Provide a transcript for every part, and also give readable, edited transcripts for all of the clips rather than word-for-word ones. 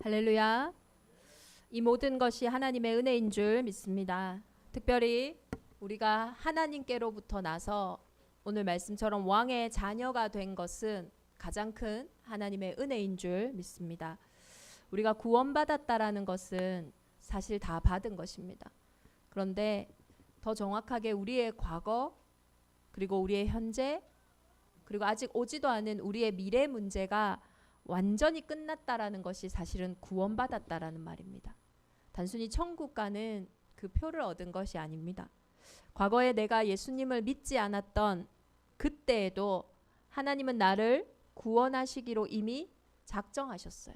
할렐루야. 이 모든 것이 하나님의 은혜인 줄 믿습니다. 특별히 우리가 하나님께로부터 나서 오늘 말씀처럼 왕의 자녀가 된 것은 가장 큰 하나님의 은혜인 줄 믿습니다. 우리가 구원받았다라는 것은 사실 다 받은 것입니다. 그런데 더 정확하게 우리의 과거, 그리고 우리의 현재, 그리고 아직 오지도 않은 우리의 미래 문제가 완전히 끝났다라는 것이 사실은 구원받았다라는 말입니다. 단순히 천국 가는 그 표를 얻은 것이 아닙니다. 과거에 내가 예수님을 믿지 않았던 그때에도 하나님은 나를 구원하시기로 이미 작정하셨어요.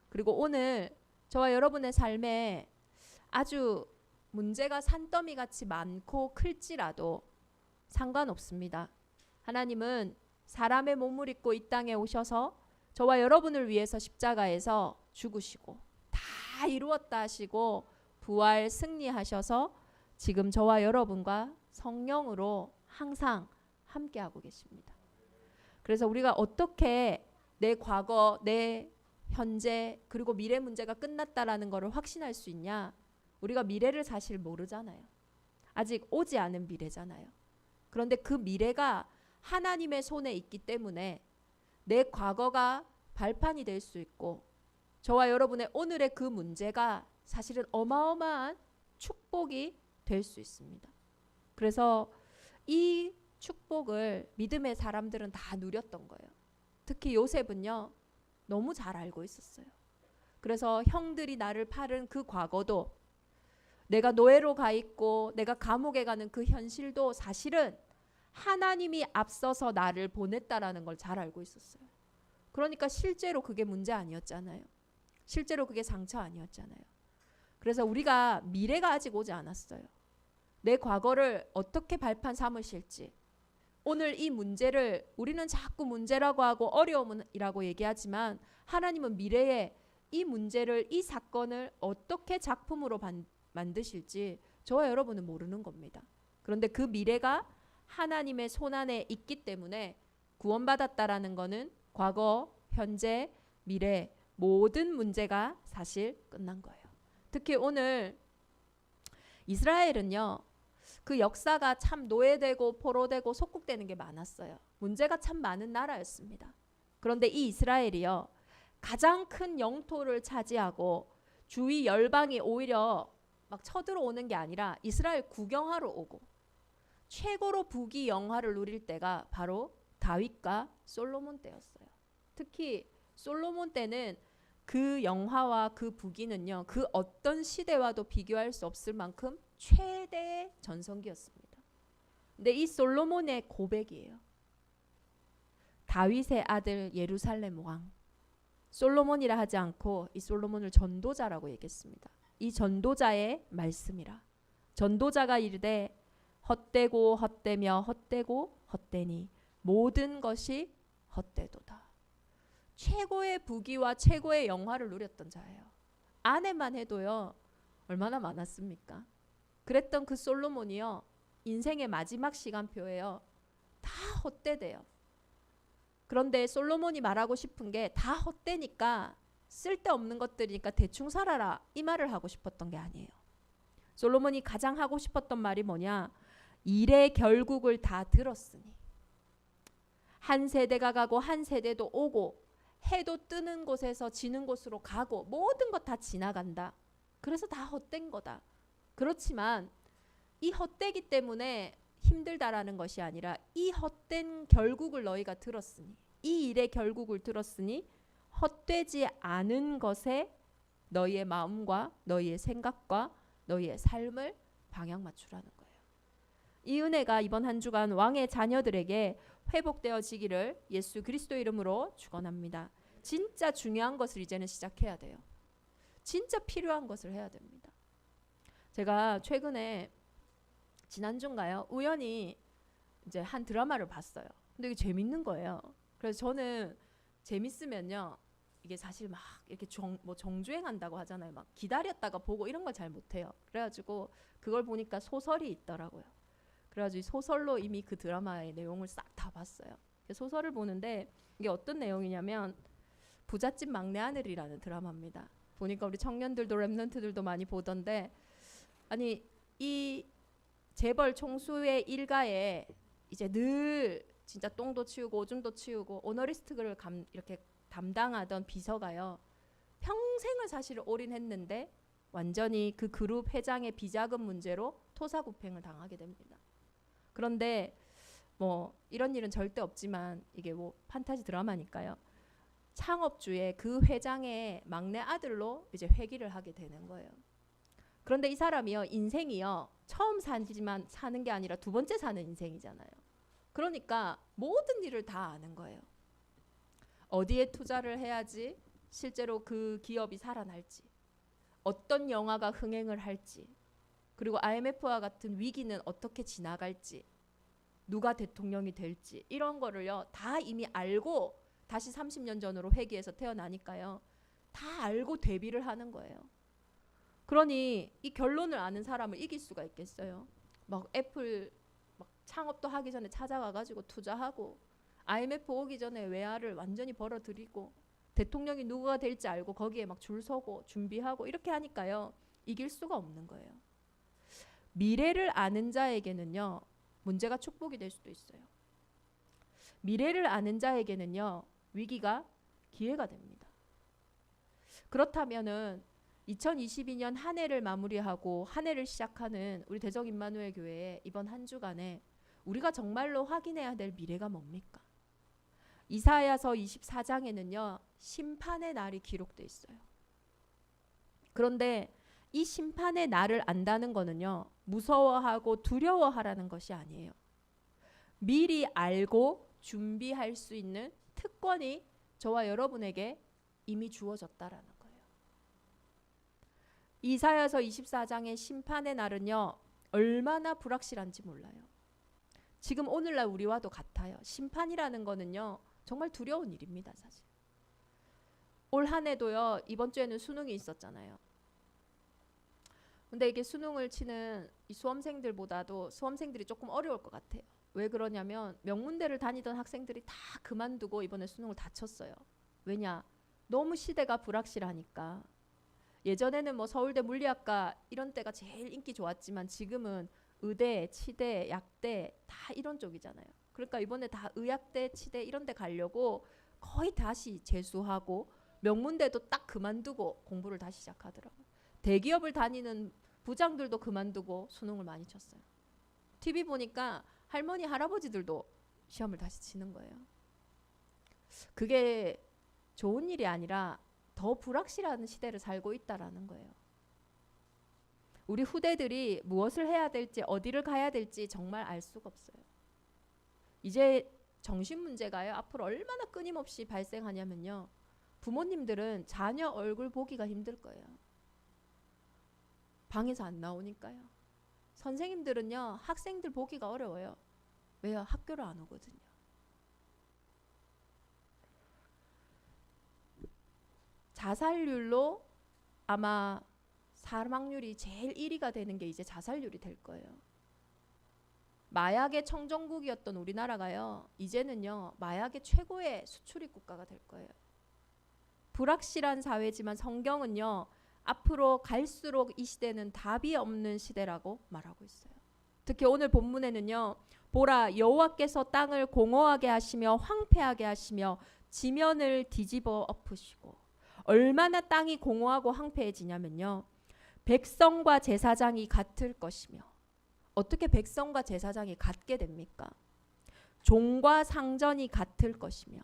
그리고 오늘 저와 여러분의 삶에 아주 문제가 산더미 같이 많고 클지라도 상관없습니다. 하나님은 사람의 몸을 입고 이 땅에 오셔서 저와 여러분을 위해서 십자가에서 죽으시고 다 이루었다 하시고 부활 승리하셔서 지금 저와 여러분과 성령으로 항상 함께하고 계십니다. 그래서 우리가 어떻게 내 과거, 내 현재, 그리고 미래 문제가 끝났다라는 것을 확신할 수 있냐? 우리가 미래를 사실 모르잖아요. 아직 오지 않은 미래잖아요. 그런데 그 미래가 하나님의 손에 있기 때문에 내 과거가 발판이 될 수 있고 저와 여러분의 오늘의 그 문제가 사실은 어마어마한 축복이 될 수 있습니다. 그래서 이 축복을 믿음의 사람들은 다 누렸던 거예요. 특히 요셉은요, 너무 잘 알고 있었어요. 그래서 형들이 나를 팔은 그 과거도, 내가 노예로 가 있고 내가 감옥에 가는 그 현실도 사실은 하나님이 앞서서 나를 보냈다라는 걸 잘 알고 있었어요. 그러니까 실제로 그게 문제 아니었잖아요. 실제로 그게 상처 아니었잖아요. 그래서 우리가 미래가 아직 오지 않았어요. 내 과거를 어떻게 발판 삼으실지, 오늘 이 문제를 우리는 자꾸 문제라고 하고 어려움이라고 얘기하지만 하나님은 미래에 이 문제를, 이 사건을 어떻게 작품으로 만드실지 저와 여러분은 모르는 겁니다. 그런데 그 미래가 하나님의 손안에 있기 때문에 구원받았다라는 것은 과거, 현재, 미래 모든 문제가 사실 끝난 거예요. 특히 오늘 이스라엘은요, 그 역사가 참 노예되고 포로되고 속국되는 게 많았어요. 문제가 참 많은 나라였습니다. 그런데 이 이스라엘이요, 가장 큰 영토를 차지하고 주위 열방이 오히려 막 쳐들어오는 게 아니라 이스라엘 구경하러 오고 최고로 부귀 영화를 누릴 때가 바로 다윗과 솔로몬 때였어요. 특히 솔로몬 때는 그 영화와 그 부귀는요, 그 어떤 시대와도 비교할 수 없을 만큼 최대의 전성기였습니다. 근데 이 솔로몬의 고백이에요. 다윗의 아들 예루살렘 왕. 솔로몬이라 하지 않고 이 솔로몬을 전도자라고 얘기했습니다. 이 전도자의 말씀이라. 전도자가 이르되 헛되고 헛되며 헛되고 헛되니 모든 것이 헛되도다. 최고의 부귀와 최고의 영화를 누렸던 자예요. 아내만 해도요, 얼마나 많았습니까? 그랬던 그 솔로몬이요, 인생의 마지막 시간표예요. 다 헛되대요. 그런데 솔로몬이 말하고 싶은 게 다 헛되니까 쓸데없는 것들이니까 대충 살아라, 이 말을 하고 싶었던 게 아니에요. 솔로몬이 가장 하고 싶었던 말이 뭐냐? 일의 결국을 다 들었으니, 한 세대가 가고 한 세대도 오고 해도 뜨는 곳에서 지는 곳으로 가고 모든 것 다 지나간다. 그래서 다 헛된 거다. 그렇지만 이 헛되기 때문에 힘들다라는 것이 아니라 이 헛된 결국을 너희가 들었으니, 이 일의 결국을 들었으니 헛되지 않은 것에 너희의 마음과 너희의 생각과 너희의 삶을 방향 맞추라는 거예요. 이 은혜가 이번 한 주간 왕의 자녀들에게 회복되어지기를 예수 그리스도 이름으로 축원합니다. 진짜 중요한 것을 이제는 시작해야 돼요. 진짜 필요한 것을 해야 됩니다. 제가 최근에 지난주인가요? 우연히 이제 한 드라마를 봤어요. 근데 이게 재밌는 거예요. 그래서 저는 재밌으면요, 이게 사실 막 이렇게 정주행한다고 하잖아요. 막 기다렸다가 보고 이런 걸 잘 못해요. 그래가지고 그걸 보니까 소설이 있더라고요. 그래가지고 소설로 이미 그 드라마의 내용을 싹 다 봤어요. 소설을 보는데 이게 어떤 내용이냐면 부잣집 막내 하늘이라는 드라마입니다. 보니까 우리 청년들도 랩런트들도 많이 보던데, 아니 이 재벌 총수의 일가에 이제 늘 진짜 똥도 치우고 오줌도 치우고 오너리스트를 이렇게 담당하던 비서가요, 평생을 사실 올인했는데 완전히 그 그룹 회장의 비자금 문제로 토사구팽을 당하게 됩니다. 그런데 뭐 이런 일은 절대 없지만 이게 뭐 판타지 드라마니까요. 창업주의 그 회장의 막내 아들로 이제 회귀를 하게 되는 거예요. 그런데 이 사람이요, 인생이요, 처음 사지만 사는 게 아니라 두 번째 사는 인생이잖아요. 그러니까 모든 일을 다 아는 거예요. 어디에 투자를 해야지 실제로 그 기업이 살아날지, 어떤 영화가 흥행을 할지, 그리고 IMF와 같은 위기는 어떻게 지나갈지, 누가 대통령이 될지, 이런 거를요 다 이미 알고 다시 30년 전으로 회귀해서 태어나니까요, 다 알고 대비를 하는 거예요. 그러니 이 결론을 아는 사람을 이길 수가 있겠어요? 막 애플 막 창업도 하기 전에 찾아가가지고 투자하고, IMF 오기 전에 외화를 완전히 벌어들이고, 대통령이 누가 될지 알고 거기에 막 줄 서고 준비하고 이렇게 하니까요, 이길 수가 없는 거예요. 미래를 아는 자에게는요 문제가 축복이 될 수도 있어요. 미래를 아는 자에게는요 위기가 기회가 됩니다. 그렇다면은 2022년 한 해를 마무리하고 한 해를 시작하는 우리 대적 임마누엘 교회의 이번 한 주간에 우리가 정말로 확인해야 될 미래가 뭡니까? 이사야서 24장에는요 심판의 날이 기록돼 있어요. 그런데 이 심판의 날을 안다는 거는요 무서워하고 두려워하라는 것이 아니에요. 미리 알고 준비할 수 있는 특권이 저와 여러분에게 이미 주어졌다라는 거예요. 이사야서 24장의 심판의 날은요 얼마나 불확실한지 몰라요. 지금 오늘날 우리와도 같아요. 심판이라는 거는요 정말 두려운 일입니다. 사실 올 한 해도요 이번 주에는 수능이 있었잖아요. 근데 이게 수능을 치는 이 수험생들보다도 수험생들이 조금 어려울 것 같아요. 왜 그러냐면 명문대를 다니던 학생들이 다 그만두고 이번에 수능을 다 쳤어요. 왜냐? 너무 시대가 불확실하니까. 예전에는 뭐 서울대 물리학과 이런 때가 제일 인기 좋았지만 지금은 의대, 치대, 약대 다 이런 쪽이잖아요. 그러니까 이번에 다 의학대, 치대 이런 데 가려고 거의 다시 재수하고, 명문대도 딱 그만두고 공부를 다시 시작하더라고요. 대기업을 다니는 부장들도 그만두고 수능을 많이 쳤어요. TV 보니까 할머니, 할아버지들도 시험을 다시 치는 거예요. 그게 좋은 일이 아니라 더 불확실한 시대를 살고 있다라는 거예요. 우리 후대들이 무엇을 해야 될지, 어디를 가야 될지 정말 알 수가 없어요. 이제 정신 문제가요 앞으로 얼마나 끊임없이 발생하냐면요, 부모님들은 자녀 얼굴 보기가 힘들 거예요. 방에서 안 나오니까요. 선생님들은요 학생들 보기가 어려워요. 왜요? 학교를 안 오거든요. 자살률로 아마 사망률이 제일 1위가 되는 게 이제 자살률이 될 거예요. 마약의 청정국이었던 우리나라가요 이제는요 마약의 최고의 수출입 국가가 될 거예요. 불확실한 사회지만 성경은요 앞으로 갈수록 이 시대는 답이 없는 시대라고 말하고 있어요. 특히 오늘 본문에는요, 보라 여호와께서 땅을 공허하게 하시며 황폐하게 하시며 지면을 뒤집어 엎으시고. 얼마나 땅이 공허하고 황폐해지냐면요, 백성과 제사장이 같을 것이며. 어떻게 백성과 제사장이 같게 됩니까? 종과 상전이 같을 것이며,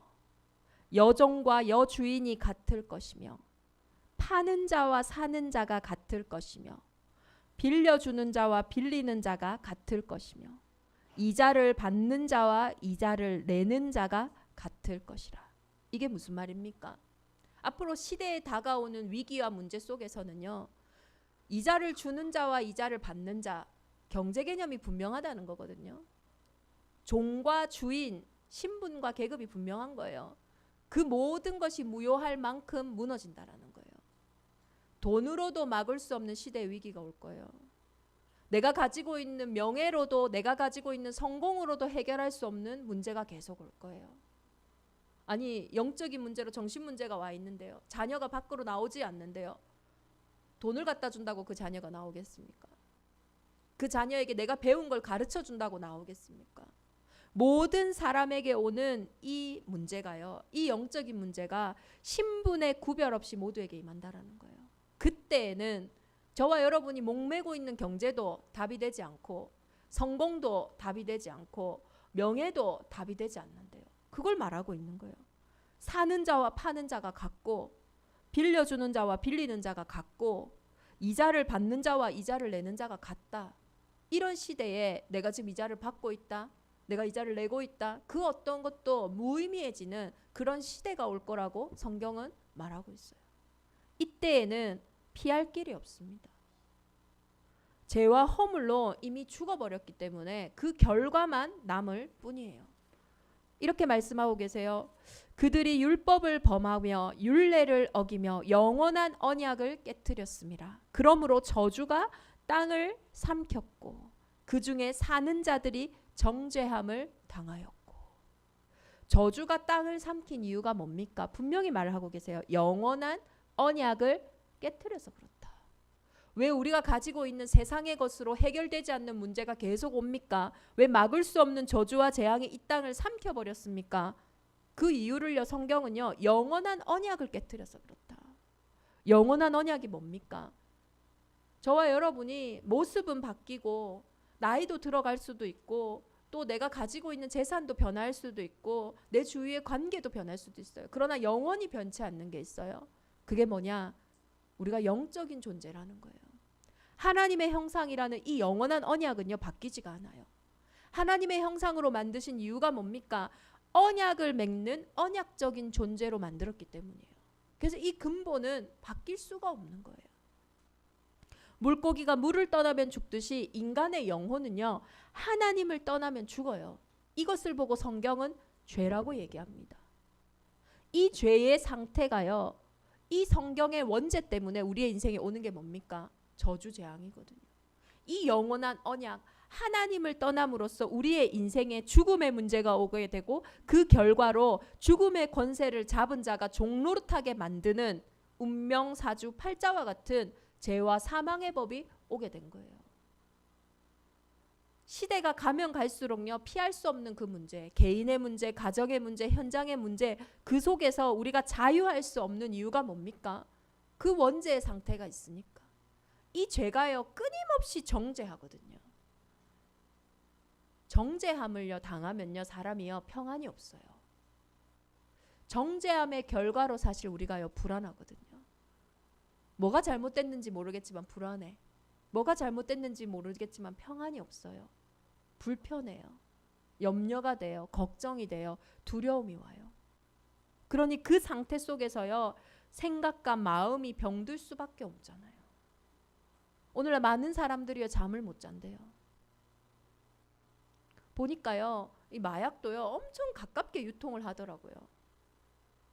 여종과 여주인이 같을 것이며, 파는 자와 사는 자가 같을 것이며, 빌려주는 자와 빌리는 자가 같을 것이며, 이자를 받는 자와 이자를 내는 자가 같을 것이라. 이게 무슨 말입니까? 앞으로 시대에 다가오는 위기와 문제 속에서는요, 이자를 주는 자와 이자를 받는 자, 경제 개념이 분명하다는 거거든요. 종과 주인, 신분과 계급이 분명한 거예요. 그 모든 것이 무효할 만큼 무너진다라는 거예요. 돈으로도 막을 수 없는 시대의 위기가 올 거예요. 내가 가지고 있는 명예로도, 내가 가지고 있는 성공으로도 해결할 수 없는 문제가 계속 올 거예요. 아니 영적인 문제로 정신 문제가 와 있는데요. 자녀가 밖으로 나오지 않는데요. 돈을 갖다 준다고 그 자녀가 나오겠습니까? 그 자녀에게 내가 배운 걸 가르쳐 준다고 나오겠습니까? 모든 사람에게 오는 이 문제가요. 이 영적인 문제가 신분의 구별 없이 모두에게 임한다라는 거예요. 그때에는 저와 여러분이 목매고 있는 경제도 답이 되지 않고 성공도 답이 되지 않고 명예도 답이 되지 않는데요. 그걸 말하고 있는 거예요. 사는 자와 파는 자가 같고 빌려주는 자와 빌리는 자가 같고 이자를 받는 자와 이자를 내는 자가 같다. 이런 시대에 내가 지금 이자를 받고 있다. 내가 이자를 내고 있다. 그 어떤 것도 무의미해지는 그런 시대가 올 거라고 성경은 말하고 있어요. 이때에는 피할 길이 없습니다. 죄와 허물로 이미 죽어버렸기 때문에 그 결과만 남을 뿐이에요. 이렇게 말씀하고 계세요. 그들이 율법을 범하며 율례를 어기며 영원한 언약을 깨뜨렸습니다. 그러므로 저주가 땅을 삼켰고 그 중에 사는 자들이 정죄함을 당하였고. 저주가 땅을 삼킨 이유가 뭡니까? 분명히 말하고 계세요. 영원한 언약을 깨뜨려서 그렇다. 왜 우리가 가지고 있는 세상의 것으로 해결되지 않는 문제가 계속 옵니까? 왜 막을 수 없는 저주와 재앙이 이 땅을 삼켜버렸습니까? 그 이유를요, 성경은요, 영원한 언약을 깨뜨려서 그렇다. 영원한 언약이 뭡니까? 저와 여러분이 모습은 바뀌고 나이도 들어갈 수도 있고 또 내가 가지고 있는 재산도 변할 수도 있고 내 주위의 관계도 변할 수도 있어요. 그러나 영원히 변치 않는 게 있어요. 그게 뭐냐? 우리가 영적인 존재라는 거예요. 하나님의 형상이라는 이 영원한 언약은요, 바뀌지가 않아요. 하나님의 형상으로 만드신 이유가 뭡니까? 언약을 맺는 언약적인 존재로 만들었기 때문이에요. 그래서 이 근본은 바뀔 수가 없는 거예요. 물고기가 물을 떠나면 죽듯이 인간의 영혼은요, 하나님을 떠나면 죽어요. 이것을 보고 성경은 죄라고 얘기합니다. 이 죄의 상태가요, 이 성경의 원죄 때문에 우리의 인생에 오는 게 뭡니까? 저주 재앙이거든요. 이 영원한 언약, 하나님을 떠남으로써 우리의 인생에 죽음의 문제가 오게 되고 그 결과로 죽음의 권세를 잡은 자가 종노릇하게 만드는 운명사주 팔자와 같은 죄와 사망의 법이 오게 된 거예요. 시대가 가면 갈수록요, 피할 수 없는 그 문제, 개인의 문제, 가정의 문제, 현장의 문제, 그 속에서 우리가 자유할 수 없는 이유가 뭡니까? 그 원죄의 상태가 있으니까. 이 죄가요, 끊임없이 정죄하거든요. 정죄함을요 당하면요, 사람이요 평안이 없어요. 정죄함의 결과로 사실 우리가요 불안하거든요. 뭐가 잘못됐는지 모르겠지만 불안해. 뭐가 잘못됐는지 모르겠지만 평안이 없어요. 불편해요. 염려가 돼요. 걱정이 돼요. 두려움이 와요. 그러니 그 상태 속에서요, 생각과 마음이 병들 수밖에 없잖아요. 오늘날 많은 사람들이요, 잠을 못 잔대요. 보니까요, 이 마약도요, 엄청 가깝게 유통을 하더라고요.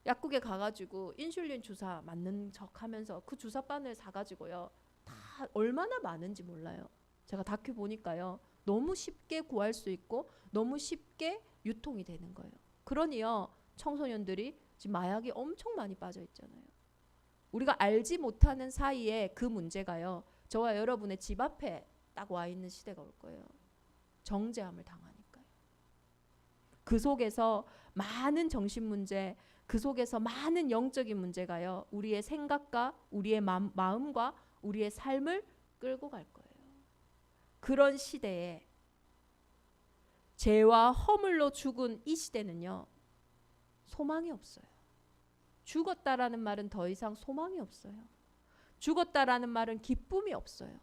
약국에 가가지고 인슐린 주사 맞는 척 하면서 그 주사바늘 사가지고요, 다 얼마나 많은지 몰라요. 제가 다큐 보니까요, 너무 쉽게 구할 수 있고 너무 쉽게 유통이 되는 거예요. 그러니요, 청소년들이 지금 마약이 엄청 많이 빠져 있잖아요. 우리가 알지 못하는 사이에 그 문제가요, 저와 여러분의 집 앞에 딱 와 있는 시대가 올 거예요. 정죄함을 당하니까요. 그 속에서 많은 정신 문제, 그 속에서 많은 영적인 문제가요, 우리의 생각과 우리의 마음과 우리의 삶을 끌고 갈 거예요. 그런 시대에 죄와 허물로 죽은 이 시대는요, 소망이 없어요. 죽었다라는 말은 더 이상 소망이 없어요. 죽었다라는 말은 기쁨이 없어요.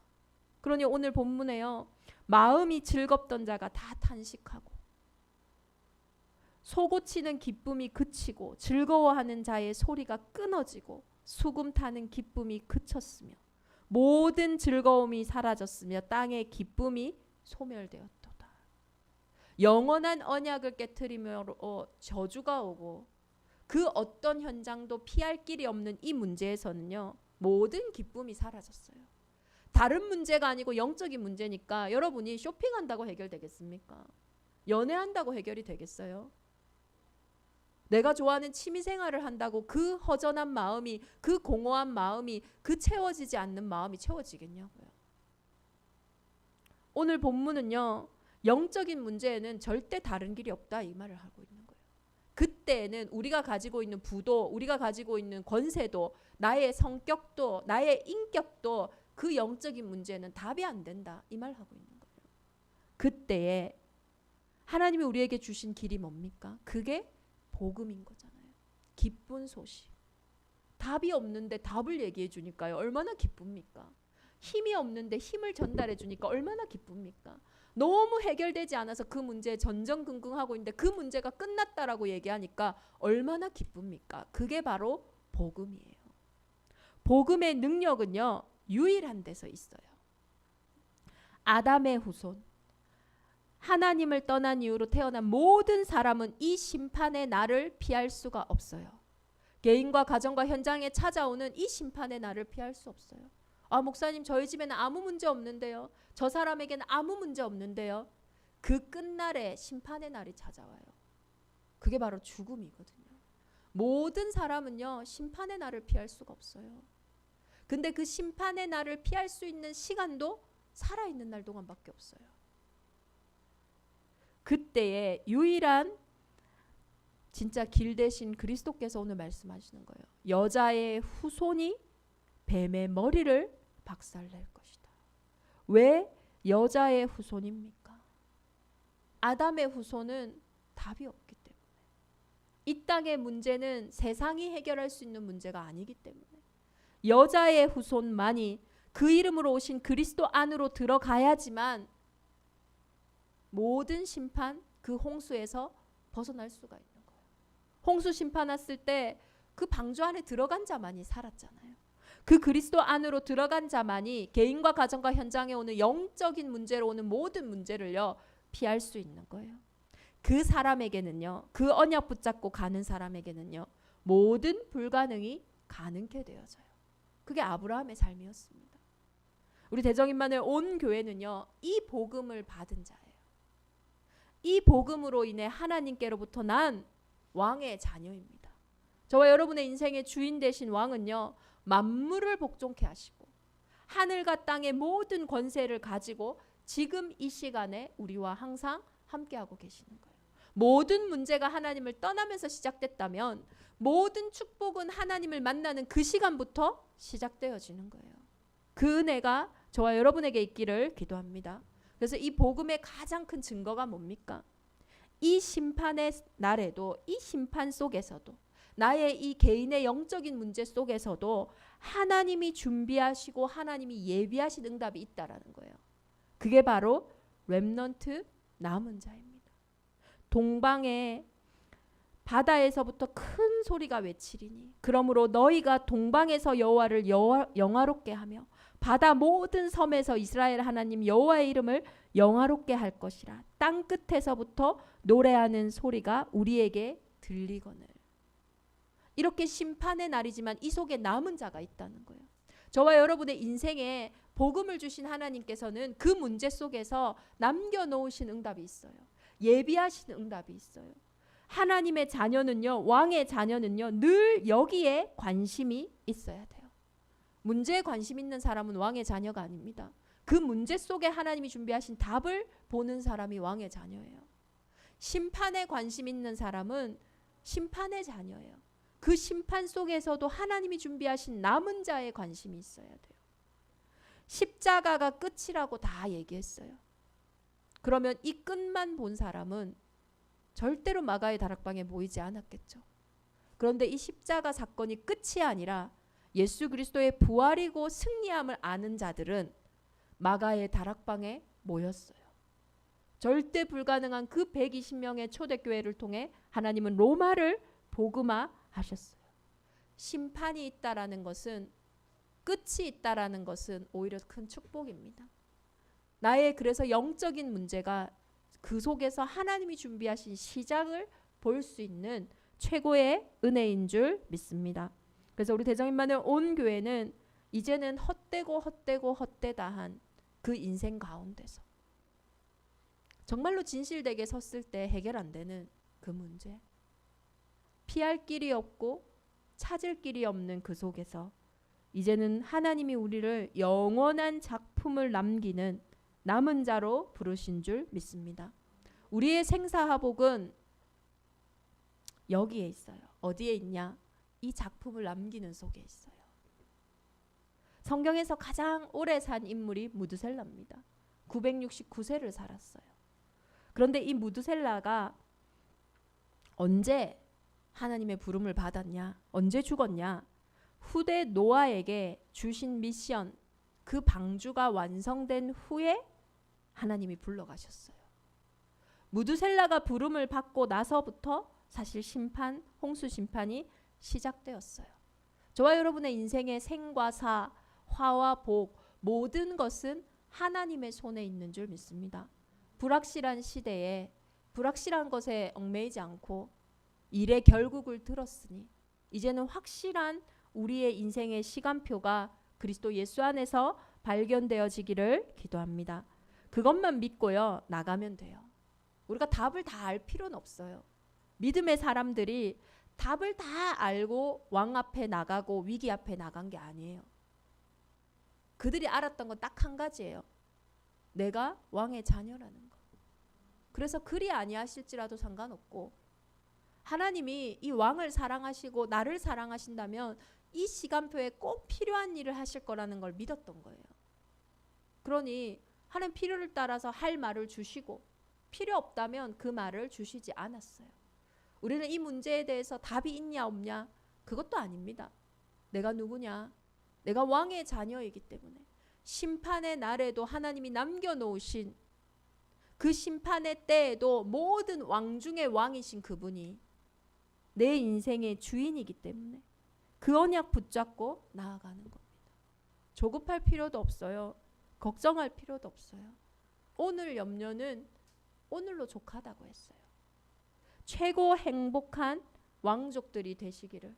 그러니 오늘 본문에요, 마음이 즐겁던 자가 다 탄식하고 소고치는 기쁨이 그치고 즐거워하는 자의 소리가 끊어지고 수금 타는 기쁨이 그쳤으며 모든 즐거움이 사라졌으며 땅의 기쁨이 소멸되었도다. 영원한 언약을 깨트리므로 저주가 오고 그 어떤 현장도 피할 길이 없는 이 문제에서는요, 모든 기쁨이 사라졌어요. 다른 문제가 아니고 영적인 문제니까 여러분이 쇼핑한다고 해결되겠습니까? 연애한다고 해결이 되겠어요? 내가 좋아하는 취미생활을 한다고 그 허전한 마음이, 그 공허한 마음이, 그 채워지지 않는 마음이 채워지겠냐고요. 오늘 본문은요, 영적인 문제에는 절대 다른 길이 없다 이 말을 하고 있는 거예요. 그때는 우리가 가지고 있는 부도, 우리가 가지고 있는 권세도, 나의 성격도, 나의 인격도 그 영적인 문제는 답이 안 된다 이 말 하고 있는 거예요. 그때에 하나님이 우리에게 주신 길이 뭡니까? 그게 복음인 거잖아요. 기쁜 소식. 답이 없는데 답을 얘기해 주니까요, 얼마나 기쁩니까? 힘이 없는데 힘을 전달해 주니까 얼마나 기쁩니까? 너무 해결되지 않아서 그 문제에 전전긍긍하고 있는데 그 문제가 끝났다라고 얘기하니까 얼마나 기쁩니까? 그게 바로 복음이에요. 복음의 능력은요, 유일한 데서 있어요. 아담의 후손, 하나님을 떠난 이후로 태어난 모든 사람은 이 심판의 날을 피할 수가 없어요. 개인과 가정과 현장에 찾아오는 이 심판의 날을 피할 수 없어요. 아, 목사님, 저희 집에는 아무 문제 없는데요. 저 사람에게는 아무 문제 없는데요. 그 끝날에 심판의 날이 찾아와요. 그게 바로 죽음이거든요. 모든 사람은요, 심판의 날을 피할 수가 없어요. 근데 그 심판의 날을 피할 수 있는 시간도 살아있는 날 동안밖에 없어요. 그때의 유일한 진짜 길 대신 그리스도께서 오늘 말씀하시는 거예요. 여자의 후손이 뱀의 머리를 박살낼 것이다. 왜 여자의 후손입니까? 아담의 후손은 답이 없기 때문에. 이 땅의 문제는 세상이 해결할 수 있는 문제가 아니기 때문에 여자의 후손만이 그 이름으로 오신 그리스도 안으로 들어가야지만 모든 심판, 그 홍수에서 벗어날 수가 있는 거예요. 홍수 심판 왔을 때 그 방주 안에 들어간 자만이 살았잖아요. 그 그리스도 안으로 들어간 자만이 개인과 가정과 현장에 오는 영적인 문제로 오는 모든 문제를요, 피할 수 있는 거예요. 그 사람에게는요, 그 언약 붙잡고 가는 사람에게는요, 모든 불가능이 가능케 되어져요. 그게 아브라함의 삶이었습니다. 우리 대정임만을 온 교회는요, 이 복음을 받은 자예요. 이 복음으로 인해 하나님께로부터 난 왕의 자녀입니다. 저와 여러분의 인생의 주인 되신 왕은요, 만물을 복종케 하시고 하늘과 땅의 모든 권세를 가지고 지금 이 시간에 우리와 항상 함께하고 계시는 거예요. 모든 문제가 하나님을 떠나면서 시작됐다면 모든 축복은 하나님을 만나는 그 시간부터 시작되어지는 거예요. 그 은혜가 저와 여러분에게 있기를 기도합니다. 그래서 이 복음의 가장 큰 증거가 뭡니까? 이 심판의 날에도, 이 심판 속에서도, 나의 이 개인의 영적인 문제 속에서도 하나님이 준비하시고 하나님이 예비하신 응답이 있다라는 거예요. 그게 바로 렘넌트, 남은 자입니다. 동방에 바다에서부터 큰 소리가 외치리니 그러므로 너희가 동방에서 여호와를 영화롭게 하며 바다 모든 섬에서 이스라엘 하나님 여호와의 이름을 영화롭게 할 것이라. 땅 끝에서부터 노래하는 소리가 우리에게 들리거늘. 이렇게 심판의 날이지만 이 속에 남은 자가 있다는 거예요. 저와 여러분의 인생에 복음을 주신 하나님께서는 그 문제 속에서 남겨놓으신 응답이 있어요. 예비하신 응답이 있어요. 하나님의 자녀는요, 왕의 자녀는요, 늘 여기에 관심이 있어야 돼요. 문제에 관심 있는 사람은 왕의 자녀가 아닙니다. 그 문제 속에 하나님이 준비하신 답을 보는 사람이 왕의 자녀예요. 심판에 관심 있는 사람은 심판의 자녀예요. 그 심판 속에서도 하나님이 준비하신 남은 자에 관심이 있어야 돼요. 십자가가 끝이라고 다 얘기했어요. 그러면 이 끝만 본 사람은 절대로 마가의 다락방에 모이지 않았겠죠. 그런데 이 십자가 사건이 끝이 아니라 예수 그리스도의 부활이고 승리함을 아는 자들은 마가의 다락방에 모였어요. 절대 불가능한 그 120명의 초대교회를 통해 하나님은 로마를 복음화하셨어요. 심판이 있다라는 것은, 끝이 있다라는 것은 오히려 큰 축복입니다. 나의 그래서 영적인 문제가 그 속에서 하나님이 준비하신 시작을 볼 수 있는 최고의 은혜인 줄 믿습니다. 그래서 우리 대정임만을 온 교회는 이제는 헛되다한 그 인생 가운데서 정말로 진실되게 섰을 때 해결 안 되는 그 문제, 피할 길이 없고 찾을 길이 없는 그 속에서 이제는 하나님이 우리를 영원한 작품을 남기는 남은 자로 부르신 줄 믿습니다. 우리의 생사하복은 여기에 있어요. 어디에 있냐? 이 작품을 남기는 속에 있어요. 성경에서 가장 오래 산 인물이 무드셀라입니다. 969세를 살았어요. 그런데 이 무드셀라가 언제 하나님의 부름을 받았냐? 언제 죽었냐? 후대 노아에게 주신 미션, 그 방주가 완성된 후에 하나님이 불러가셨어요. 무드셀라가 부름을 받고 나서부터 사실 심판, 홍수 심판이 시작되었어요. 저와 여러분의 인생의 생과 사, 화와 복, 모든 것은 하나님의 손에 있는 줄 믿습니다. 불확실한 시대에 불확실한 것에 얽매이지 않고 일의 결국을 들었으니 이제는 확실한 우리의 인생의 시간표가 그리스도 예수 안에서 발견되어지기를 기도합니다. 그것만 믿고요, 나가면 돼요. 우리가 답을 다 알 필요는 없어요. 믿음의 사람들이 답을 다 알고 왕 앞에 나가고 위기 앞에 나간 게 아니에요. 그들이 알았던 건 딱 한 가지예요. 내가 왕의 자녀라는 거. 그래서 그리 아니하실지라도 상관없고 하나님이 이 왕을 사랑하시고 나를 사랑하신다면 이 시간표에 꼭 필요한 일을 하실 거라는 걸 믿었던 거예요. 그러니 하나님 필요를 따라서 할 말을 주시고 필요 없다면 그 말을 주시지 않았어요. 우리는 이 문제에 대해서 답이 있냐 없냐 그것도 아닙니다. 내가 누구냐? 내가 왕의 자녀이기 때문에 심판의 날에도 하나님이 남겨놓으신 그 심판의 때에도 모든 왕 중의 왕이신 그분이 내 인생의 주인이기 때문에 그 언약 붙잡고 나아가는 겁니다. 조급할 필요도 없어요. 걱정할 필요도 없어요. 오늘 염려는 오늘로 족하다고 했어요. 최고 행복한 왕족들이 되시기를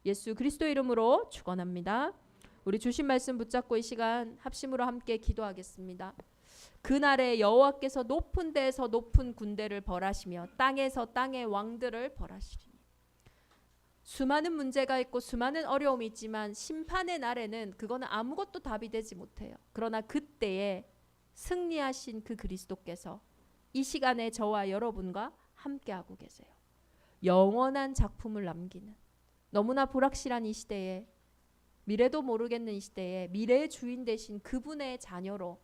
예수 그리스도 이름으로 축원합니다. 우리 주신 말씀 붙잡고 이 시간 합심으로 함께 기도하겠습니다. 그날에 여호와께서 높은 데에서 높은 군대를 벌하시며 땅에서 땅의 왕들을 벌하시리니 수많은 문제가 있고 수많은 어려움이 있지만 심판의 날에는 그거는 아무것도 답이 되지 못해요. 그러나 그때에 승리하신 그 그리스도께서 이 시간에 저와 여러분과 함께하고 계세요. 영원한 작품을 남기는 너무나 불확실한 이 시대에 미래도 모르겠는 이 시대에 미래의 주인 되신 그분의 자녀로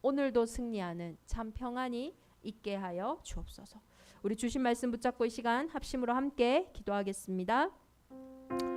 오늘도 승리하는 참 평안이 있게 하여 주옵소서. 우리 주신 말씀 붙잡고 이 시간 합심으로 함께 기도하겠습니다.